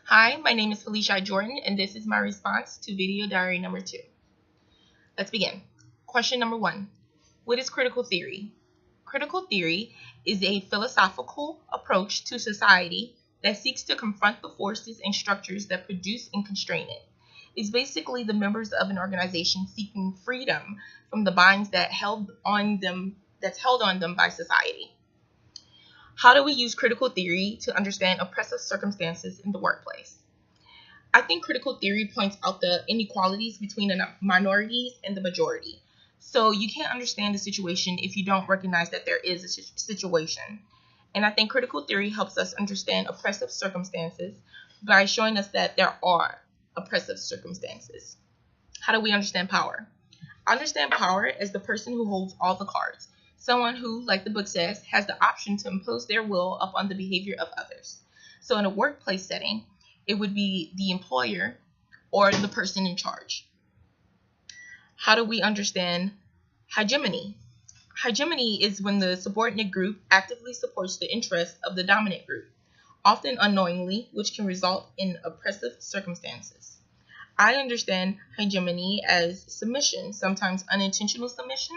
Hi, my name is Felicia Jordan, and this is my response to video diary number 2. Let's begin. Question number 1. What is critical theory? Critical theory is a philosophical approach to society that seeks to confront the forces and structures that produce and constrain it. It's basically the members of an organization seeking freedom from the binds that's held on them by society. How do we use critical theory to understand oppressive circumstances in the workplace? I think critical theory points out the inequalities between the minorities and the majority. So you can't understand the situation if you don't recognize that there is a situation. And I think critical theory helps us understand oppressive circumstances by showing us that there are oppressive circumstances. How do we understand power? I understand power as the person who holds all the cards. Someone who, like the book says, has the option to impose their will upon the behavior of others. So in a workplace setting, it would be the employer or the person in charge. How do we understand hegemony? Hegemony is when the subordinate group actively supports the interests of the dominant group, often unknowingly, which can result in oppressive circumstances. I understand hegemony as submission, sometimes unintentional submission.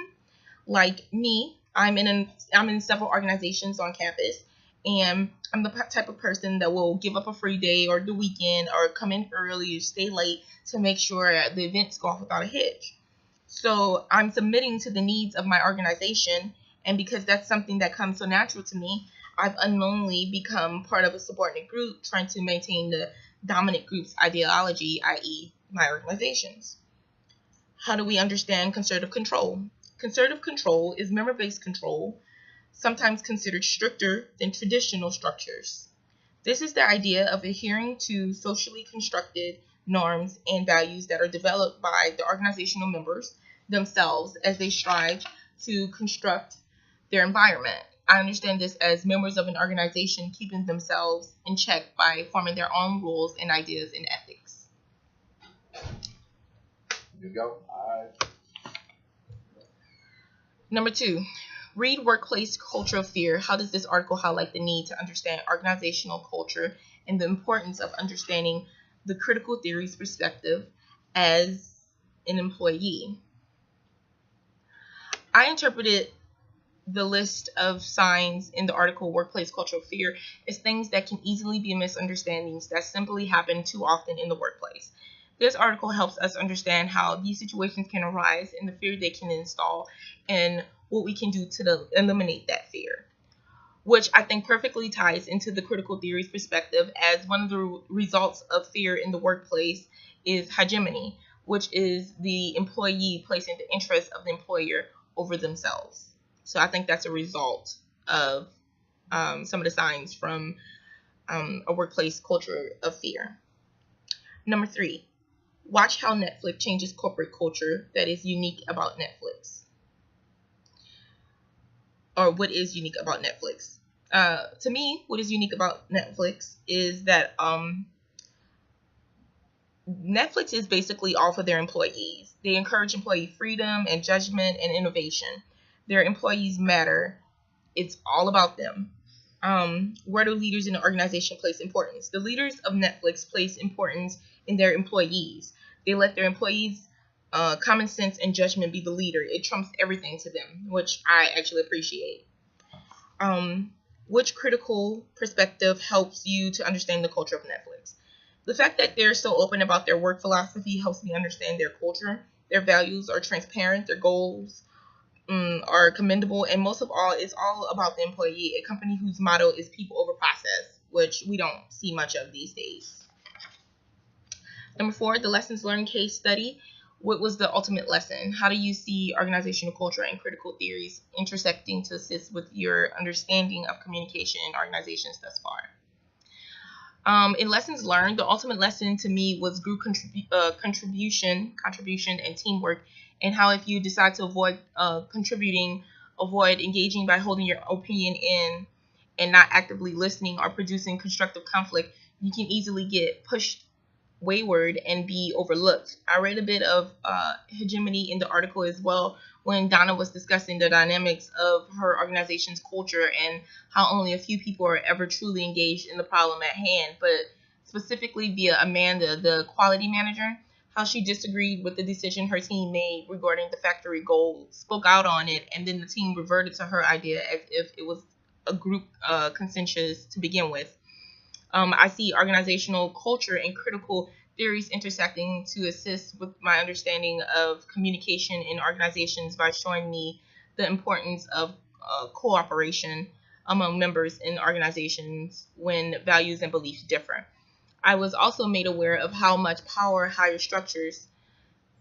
Like me, I'm in several organizations on campus, and I'm the type of person that will give up a free day or the weekend or come in early or stay late to make sure the events go off without a hitch. So I'm submitting to the needs of my organization, and because that's something that comes so natural to me, I've unknowingly become part of a subordinate group trying to maintain the dominant group's ideology, i.e., my organizations. How do we understand concerted control? Concerted control is member-based control, sometimes considered stricter than traditional structures. This is the idea of adhering to socially constructed norms and values that are developed by the organizational members themselves as they strive to construct their environment. I understand this as members of an organization keeping themselves in check by forming their own rules and ideas and ethics. You go. All right. Number 2, read Workplace Culture of Fear. How does this article highlight the need to understand organizational culture and the importance of understanding the critical theory's perspective as an employee? I interpreted the list of signs in the article Workplace Culture of Fear as things that can easily be misunderstandings that simply happen too often in the workplace. This article helps us understand how these situations can arise and the fear they can install and what we can do to eliminate that fear, which I think perfectly ties into the critical theory's perspective, as one of the results of fear in the workplace is hegemony, which is the employee placing the interests of the employer over themselves. So I think that's a result of some of the signs from a workplace culture of fear. Number 3, watch how Netflix changes corporate culture that is unique about Netflix. Or what is unique about Netflix? To me, what is unique about Netflix is that Netflix is basically all for their employees. They encourage employee freedom and judgment and innovation. Their employees matter. It's all about them. Where do leaders in the organization place importance? The leaders of Netflix place importance in their employees. They let their employees' common sense and judgment be the leader. It trumps everything to them, which I actually appreciate. Which critical perspective helps you to understand the culture of Netflix? The fact that they're so open about their work philosophy helps me understand their culture. Their values are transparent. Their goals are commendable, and most of all, it's all about the employee. A company whose motto is people over process, which we don't see much of these days. Number 4, the lessons learned case study. What was the ultimate lesson? How do you see organizational culture and critical theories intersecting to assist with your understanding of communication in organizations thus far? In lessons learned, the ultimate lesson to me was group contribution and teamwork, and how if you decide to avoid contributing, avoid engaging by holding your opinion in and not actively listening or producing constructive conflict, you can easily get pushed wayward and be overlooked. I read a bit of hegemony in the article as well, when Donna was discussing the dynamics of her organization's culture and how only a few people are ever truly engaged in the problem at hand. But specifically via Amanda, the quality manager, how she disagreed with the decision her team made regarding the factory goal, spoke out on it, and then the team reverted to her idea as if it was a group consensus to begin with. I see organizational culture and critical theories intersecting to assist with my understanding of communication in organizations by showing me the importance of cooperation among members in organizations when values and beliefs differ. I was also made aware of how much power higher structures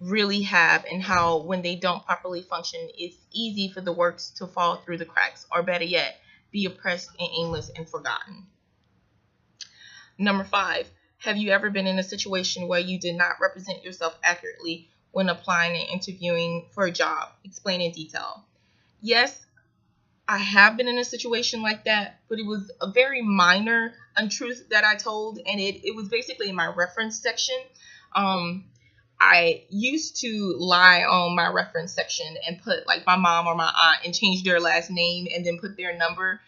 really have, and how when they don't properly function, it's easy for the works to fall through the cracks, or better yet, be oppressed and aimless and forgotten. Number 5, have you ever been in a situation where you did not represent yourself accurately when applying and interviewing for a job? Explain in detail. Yes, I have been in a situation like that, but it was a very minor untruth that I told, and it was basically in my reference section. I used to lie on my reference section and put like my mom or my aunt and change their last name and then put their number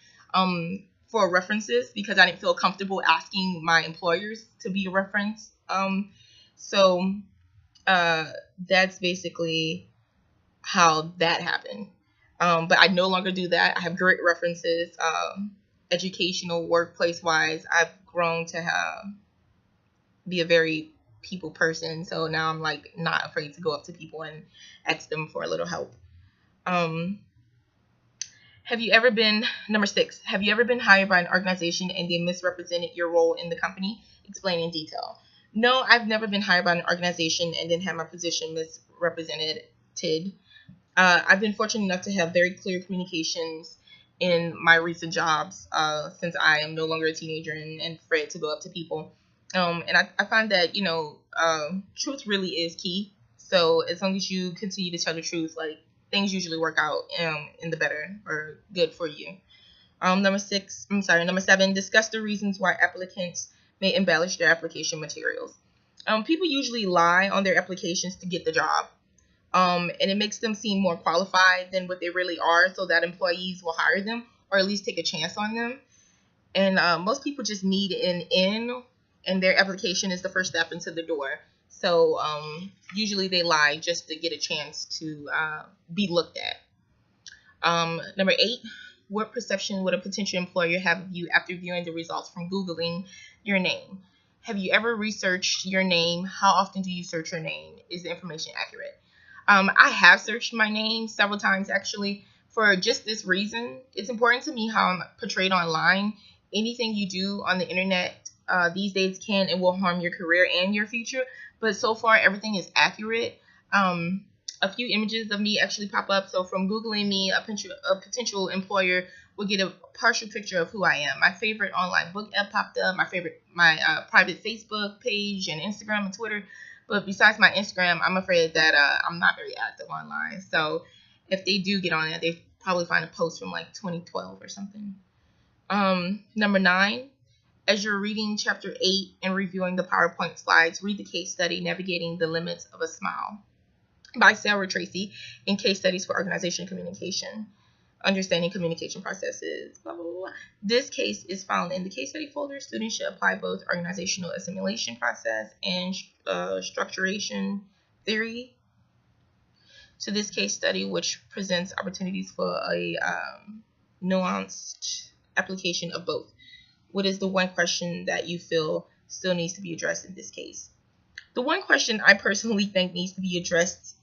for references, because I didn't feel comfortable asking my employers to be a reference. So that's basically how that happened. But I no longer do that. I have great references, educational, workplace wise. I've grown to be a very people person. So now I'm like not afraid to go up to people and ask them for a little help. Have you ever been, number 6, have you ever been hired by an organization and they misrepresented your role in the company? Explain in detail. No, I've never been hired by an organization and then had my position misrepresented. I've been fortunate enough to have very clear communications in my recent jobs, since I am no longer a teenager and afraid to go up to people. And I find that, truth really is key. So as long as you continue to tell the truth, like, things usually work out in the better or good for you. Number 7, discuss the reasons why applicants may embellish their application materials. People usually lie on their applications to get the job. And it makes them seem more qualified than what they really are, so that employees will hire them or at least take a chance on them. And most people just need an in, and their application is the first step into the door. So usually they lie just to get a chance to be looked at. Number 8, what perception would a potential employer have of you after viewing the results from Googling your name? Have you ever researched your name? How often do you search your name? Is the information accurate? I have searched my name several times, actually, for just this reason. It's important to me how I'm portrayed online. Anything you do on the internet these days can and will harm your career and your future. But so far, everything is accurate. A few images of me actually pop up. So from Googling me, a potential employer will get a partial picture of who I am. My favorite online book app popped up. My private Facebook page and Instagram and Twitter. But besides my Instagram, I'm afraid that I'm not very active online. So if they do get on it, they probably find a post from like 2012 or something. Number 9, as you're reading chapter 8 and reviewing the PowerPoint slides, read the case study, Navigating the Limits of a Smile by Sarah Tracy in Case Studies for Organization Communication, Understanding Communication Processes, blah, blah, blah. This case is found in the case study folder. Students should apply both organizational assimilation process and structuration theory to this case study, which presents opportunities for a nuanced application of both. What is the one question that you feel still needs to be addressed in this case? The one question I personally think needs to be addressed,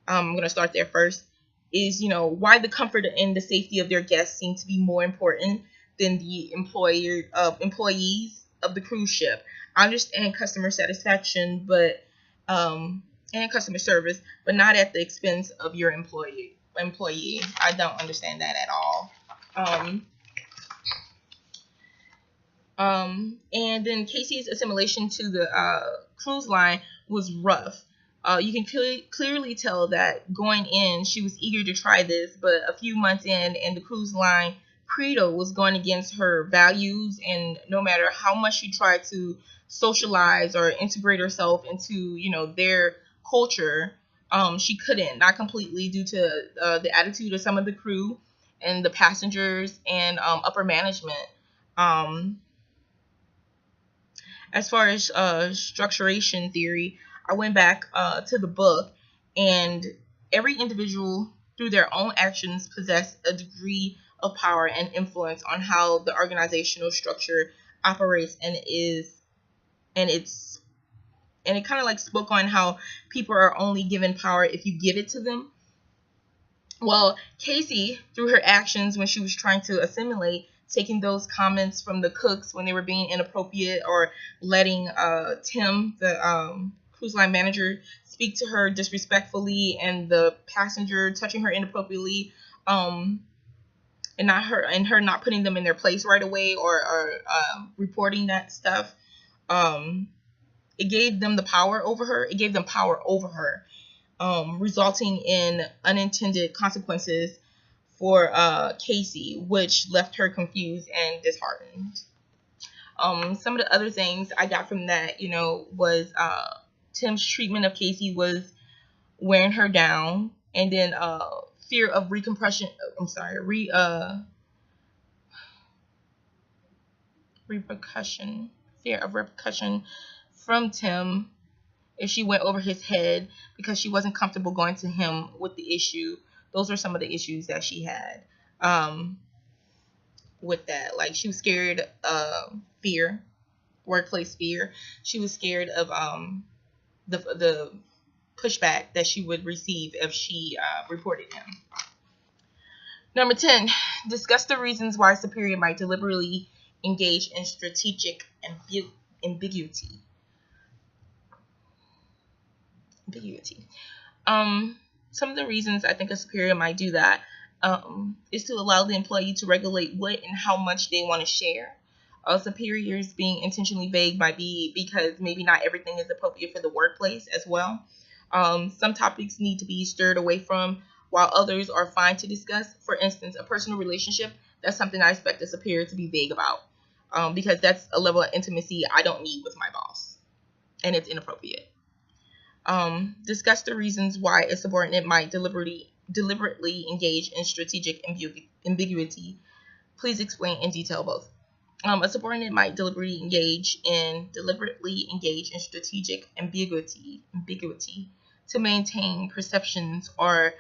I'm going to start there first, is, why the comfort and the safety of their guests seem to be more important than the employees of the cruise ship. I understand customer satisfaction, and customer service, but not at the expense of your employee. I don't understand that at all. And then Casey's assimilation to the cruise line was rough. You can clearly tell that going in, she was eager to try this, but a few months in, and the cruise line credo was going against her values, and no matter how much she tried to socialize or integrate herself into, their culture, she couldn't, not completely, due to the attitude of some of the crew and the passengers and upper management. As far as structuration theory, I went back to the book, and every individual, through their own actions, possess a degree of power and influence on how the organizational structure operates and is, and it's and it kind of like spoke on how people are only given power if you give it to them. Well, Casey, through her actions when she was trying to assimilate, taking those comments from the cooks when they were being inappropriate, or letting Tim, the cruise line manager, speak to her disrespectfully, and the passenger touching her inappropriately, and her not putting them in their place right away, or reporting that stuff. It gave them the power over her. It gave them power over her, resulting in unintended consequences for Casey, which left her confused and disheartened. Some of the other things I got from that, was Tim's treatment of Casey was wearing her down, and then fear of recompression. I'm sorry, repercussion, fear of repercussion from Tim if she went over his head, because she wasn't comfortable going to him with the issue. Those were some of the issues that she had with that. Like, she was scared of fear, workplace fear. She was scared of the pushback that she would receive if she reported him. Number 10, discuss the reasons why a superior might deliberately engage in strategic ambiguity. Some of the reasons I think a superior might do that is to allow the employee to regulate what and how much they want to share. Superiors being intentionally vague might be because maybe not everything is appropriate for the workplace as well. Some topics need to be steered away from, while others are fine to discuss. For instance, a personal relationship, that's something I expect a superior to be vague about, because that's a level of intimacy I don't need with my boss, and it's inappropriate. Discuss the reasons why a subordinate might deliberately engage in strategic ambiguity. Please explain in detail both. A subordinate might deliberately engage in strategic ambiguity to maintain perceptions or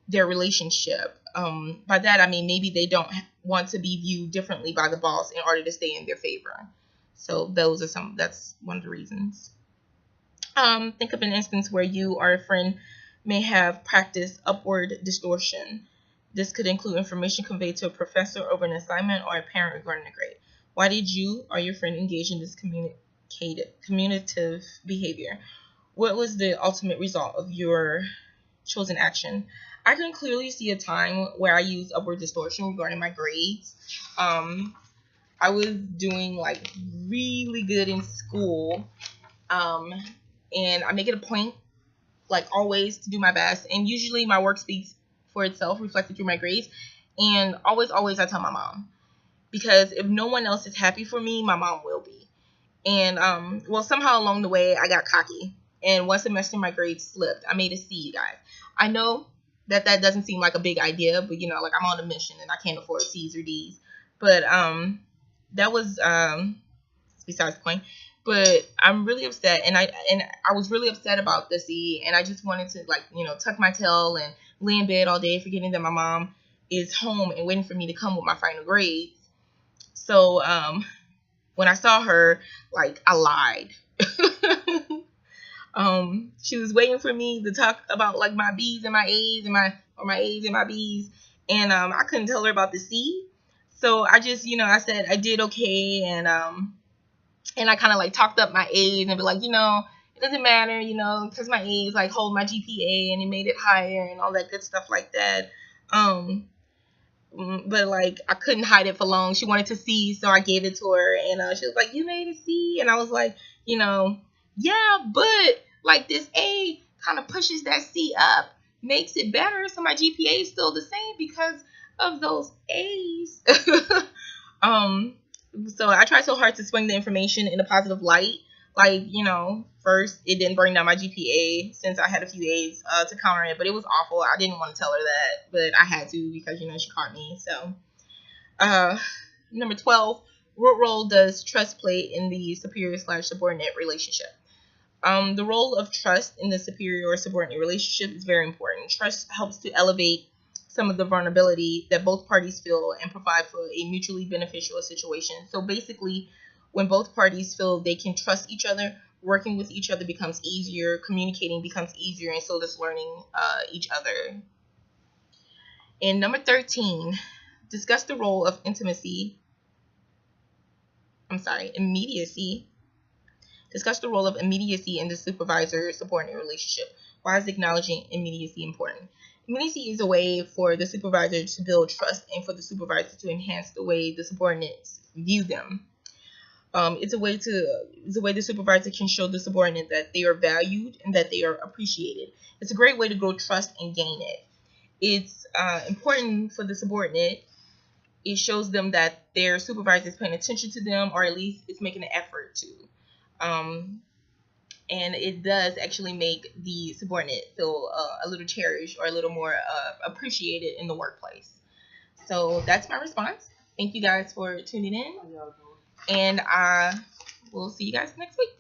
their relationship. By that I mean maybe they don't want to be viewed differently by the boss in order to stay in their favor. So that's one of the reasons. Think of an instance where you or a friend may have practiced upward distortion. This could include information conveyed to a professor over an assignment or a parent regarding a grade. Why did you or your friend engage in this communicative behavior? What was the ultimate result of your chosen action? I can clearly see a time where I used upward distortion regarding my grades. I was doing like really good in school, and I make it a point, like always, to do my best. And usually my work speaks for itself, reflected through my grades. And always, I tell my mom, because if no one else is happy for me, my mom will be. And well, somehow along the way, I got cocky. And one semester, my grades slipped. I made a C, guys. I know that doesn't seem like a big idea, but like I'm on a mission and I can't afford C's or D's. But that was besides the point. But I'm really upset, and I was really upset about the C, and I just wanted to tuck my tail and lay in bed all day, forgetting that my mom is home and waiting for me to come with my final grades. So when I saw her, I lied. She was waiting for me to talk about my B's and my A's and my A's and my B's, and I couldn't tell her about the C. So I just I said I did okay, and I kind of talked up my A's and be like, it doesn't matter, because my A's hold my GPA and it made it higher and all that good stuff like that. But I couldn't hide it for long. She wanted to see, so I gave it to her, and she was like, "You made a C," and I was like, yeah, but this A kind of pushes that C up, makes it better, so my GPA is still the same because of those A's. So I tried so hard to swing the information in a positive light. First, it didn't bring down my GPA since I had a few A's to counter it, but it was awful. I didn't want to tell her that, but I had to because, she caught me. So, number 12, What role does trust play in the superior/subordinate relationship? The role of trust in the superior or subordinate relationship is very important. Trust helps to elevate some of the vulnerability that both parties feel and provide for a mutually beneficial situation. So basically, when both parties feel they can trust each other, working with each other becomes easier, communicating becomes easier, and so does learning each other. And number 13, discuss the role of immediacy. Discuss the role of immediacy in the supervisor-subordinate relationship. Why is acknowledging immediacy important? Immediacy is a way for the supervisor to build trust and for the supervisor to enhance the way the subordinates view them. It's a way the supervisor can show the subordinate that they are valued and that they are appreciated. It's a great way to grow trust and gain it. It's important for the subordinate. It shows them that their supervisor is paying attention to them, or at least it's making an effort to. And it does actually make the subordinate feel a little cherished or a little more appreciated in the workplace. So that's my response. Thank you guys for tuning in, and we'll see you guys next week.